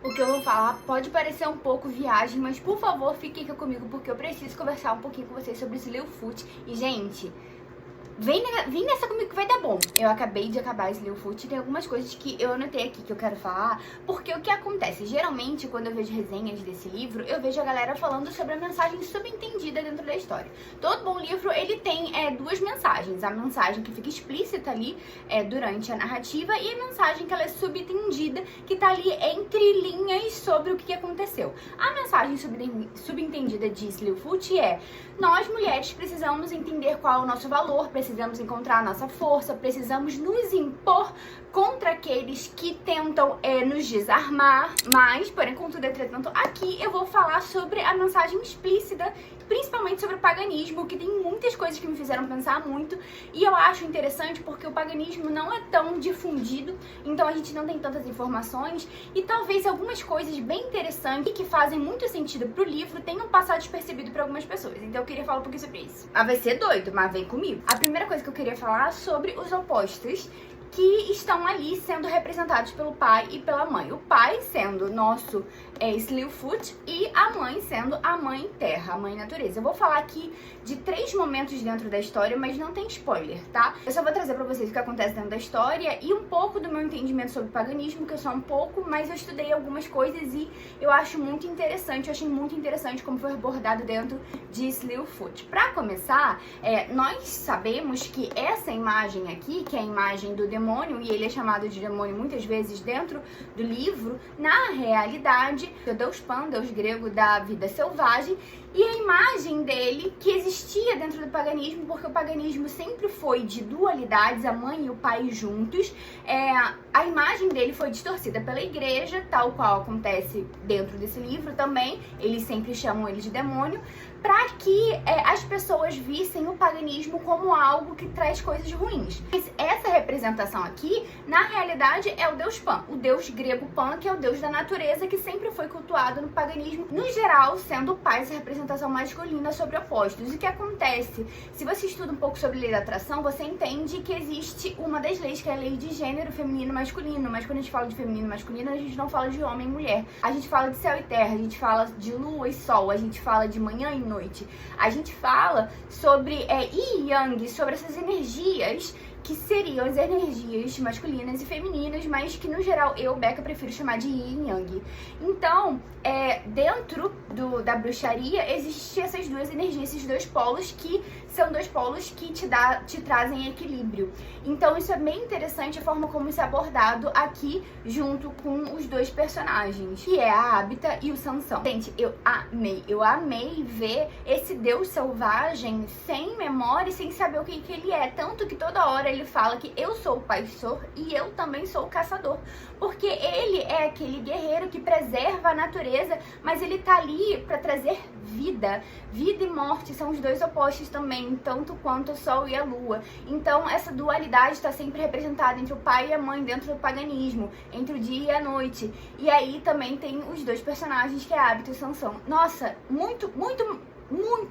O que eu vou falar pode parecer um pouco viagem, mas por favor, fiquem aqui comigo porque eu preciso conversar um pouquinho com vocês sobre Slewfoot. E, gente, vem nessa comigo que vai dar bom. Eu acabei de acabar Slewfoot e tem algumas coisas que eu anotei aqui que eu quero falar, porque o que acontece? Geralmente, quando eu vejo resenhas desse livro, eu vejo a galera falando sobre a mensagem subentendida dentro da história. Todo bom livro, ele tem duas mensagens. A mensagem que fica explícita ali durante a narrativa e a mensagem que ela é subentendida, que tá ali entre linhas sobre o que aconteceu. A mensagem subentendida de Slewfoot é: nós mulheres precisamos entender qual é o nosso valor, precisamos encontrar a nossa força, precisamos nos impor contra aqueles que tentam nos desarmar. Mas, porém, contudo, entretanto, aqui eu vou falar sobre a mensagem explícita, principalmente sobre o paganismo, que tem muitas coisas que me fizeram pensar muito, e eu acho interessante porque o paganismo não é tão difundido, então a gente não tem tantas informações, e talvez algumas coisas bem interessantes que fazem muito sentido pro livro tenham passado despercebido para algumas pessoas. Então eu queria falar um pouquinho sobre isso. Ah, vai ser doido, mas vem comigo. A primeira coisa que eu queria falar é sobre os opostos que estão ali sendo representados pelo pai e pela mãe. O pai sendo nosso Slewfoot e a mãe sendo a mãe terra, a mãe natureza. Eu vou falar aqui de 3 momentos dentro da história, mas não tem spoiler, tá? Eu só vou trazer pra vocês o que acontece dentro da história e um pouco do meu entendimento sobre o paganismo, que eu sou um pouco, mas eu estudei algumas coisas e eu acho muito interessante, eu achei muito interessante como foi abordado dentro de Slewfoot. Pra começar, nós sabemos que essa imagem aqui, que é a imagem do demônio, e ele é chamado de demônio muitas vezes dentro do livro, na realidade, é o deus Pan, deus grego da vida selvagem, e a imagem dele que existia dentro do paganismo, porque o paganismo sempre foi de dualidades, a mãe e o pai juntos, a imagem dele foi distorcida pela igreja, tal qual acontece dentro desse livro também, eles sempre chamam ele de demônio, para que as pessoas vissem o paganismo como algo que traz coisas ruins. Mas essa representação aqui, na realidade, é o deus Pan, o deus grego Pan, que é o deus da natureza, que sempre foi cultuado no paganismo, no geral, sendo o pai essa representação masculina sobre opostos. E o que acontece? Se você estuda um pouco sobre lei da atração, você entende que existe uma das leis, que é a lei de gênero feminino e masculino, mas quando a gente fala de feminino e masculino, a gente não fala de homem e mulher. A gente fala de céu e terra, a gente fala de lua e sol, a gente fala de manhã e noite. A gente fala sobre yin e yang, sobre essas energias que seriam as energias masculinas e femininas, mas que no geral eu, Becca, prefiro chamar de yin e yang. Então, dentro da bruxaria existem essas duas energias, esses dois polos, que são dois polos que te trazem equilíbrio. Então isso é bem interessante a forma como isso é abordado aqui junto com os dois personagens, que é a Ábita e o Sansão. Gente, eu amei ver esse deus selvagem sem memória e sem saber o que ele é, tanto que toda hora ele fala que eu sou o pastor e eu também sou o caçador, porque ele é aquele guerreiro que preserva a natureza, mas ele tá ali para trazer vida. Vida e morte são os dois opostos também, tanto quanto o sol e a lua. Então essa dualidade está sempre representada entre o pai e a mãe dentro do paganismo, entre o dia e a noite. E aí também tem os dois personagens, que é a Ábita e o Sansão. Nossa, muito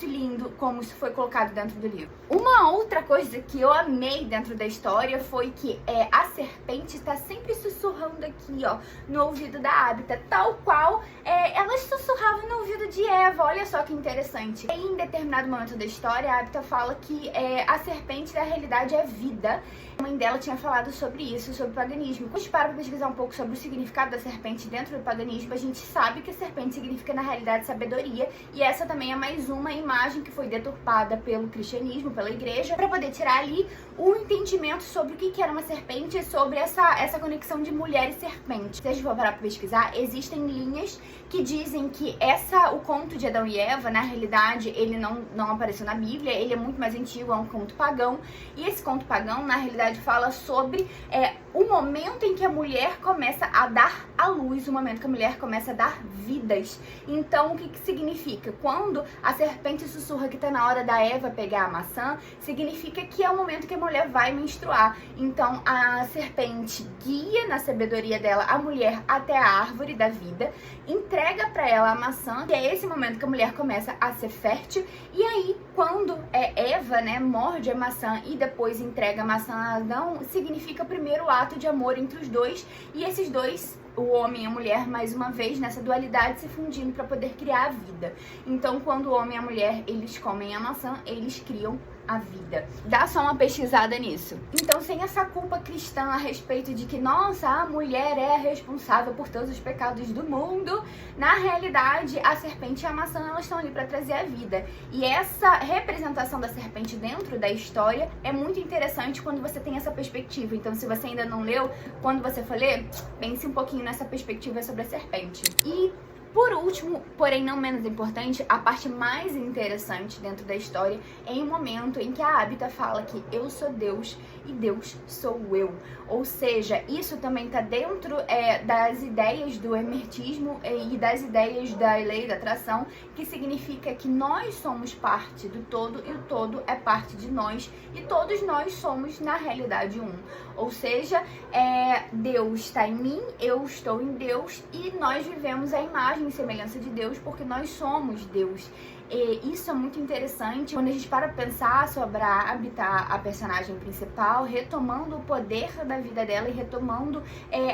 lindo como isso foi colocado dentro do livro. Uma outra coisa que eu amei dentro da história foi que a serpente está sempre sussurrando aqui, ó, no ouvido da Ábita, tal qual ela sussurrava no ouvido de Eva. Olha só que interessante. Em determinado momento da história, a Ábita fala que a serpente na realidade é vida. A mãe dela tinha falado sobre isso, sobre o paganismo. Quando a gente para pra pesquisar um pouco sobre o significado da serpente dentro do paganismo, a gente sabe que a serpente significa na realidade sabedoria, e essa também é mais uma imagem que foi deturpada pelo cristianismo, pela igreja, para poder tirar ali o entendimento sobre o que era uma serpente, sobre essa conexão de mulher e serpente. Se a gente for parar para pesquisar, existem linhas que dizem que o conto de Adão e Eva, na realidade, ele não apareceu na Bíblia, ele é muito mais antigo, é um conto pagão, e esse conto pagão, na realidade, fala sobre o momento em que a mulher começa a dar à luz, o momento que a mulher começa a dar vidas. Então, o que significa? Quando a serpente sussurra que tá na hora da Eva pegar a maçã, significa que é o momento que a mulher vai menstruar. Então, a serpente guia na sabedoria dela a mulher até a árvore da vida, entrega pra ela a maçã, que é esse momento que a mulher começa a ser fértil, e aí, quando Eva, morde a maçã e depois entrega a maçã a Adão, significa o primeiro ato de amor entre os dois, e esses dois o homem e a mulher, mais uma vez, nessa dualidade se fundindo para poder criar a vida. Então, quando o homem e a mulher, eles comem a maçã, eles criam a vida. Dá só uma pesquisada nisso. Então, sem essa culpa cristã a respeito de que, nossa, a mulher é a responsável por todos os pecados do mundo, na realidade, a serpente e a maçã, elas estão ali para trazer a vida. E essa representação da serpente dentro da história é muito interessante quando você tem essa perspectiva. Então, se você ainda não leu, quando você for ler, pense um pouquinho nessa perspectiva sobre a serpente. E por último, porém não menos importante, a parte mais interessante dentro da história é em um momento em que a Ábita fala que eu sou Deus e Deus sou eu. Ou seja, isso também está dentro das ideias do hermetismo e das ideias da lei da atração, que significa que nós somos parte do todo e o todo é parte de nós e todos nós somos na realidade um. Ou seja, Deus está em mim, eu estou em Deus e nós vivemos a imagem e semelhança de Deus porque nós somos Deus. E isso é muito interessante quando a gente para pensar sobre a Ábita, a personagem principal, retomando o poder da vida dela e retomando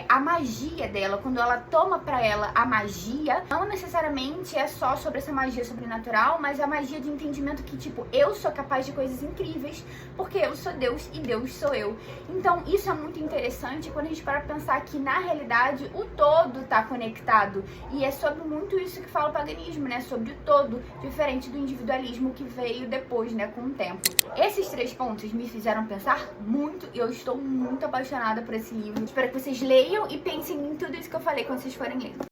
a magia dela. Quando ela toma pra ela a magia, não necessariamente é só sobre essa magia sobrenatural, mas a magia de entendimento que, tipo, eu sou capaz de coisas incríveis porque eu sou Deus e Deus sou eu. Então, isso é muito interessante quando a gente para pensar que, na realidade, o todo tá conectado. E é sobre muito isso que fala o paganismo, né? Sobre o todo, diferente do individualismo que veio depois, né, com o tempo. Esses 3 pontos me fizeram pensar muito e eu estou muito apaixonada por esse livro. Espero que vocês leiam e pensem em tudo isso que eu falei quando vocês forem ler.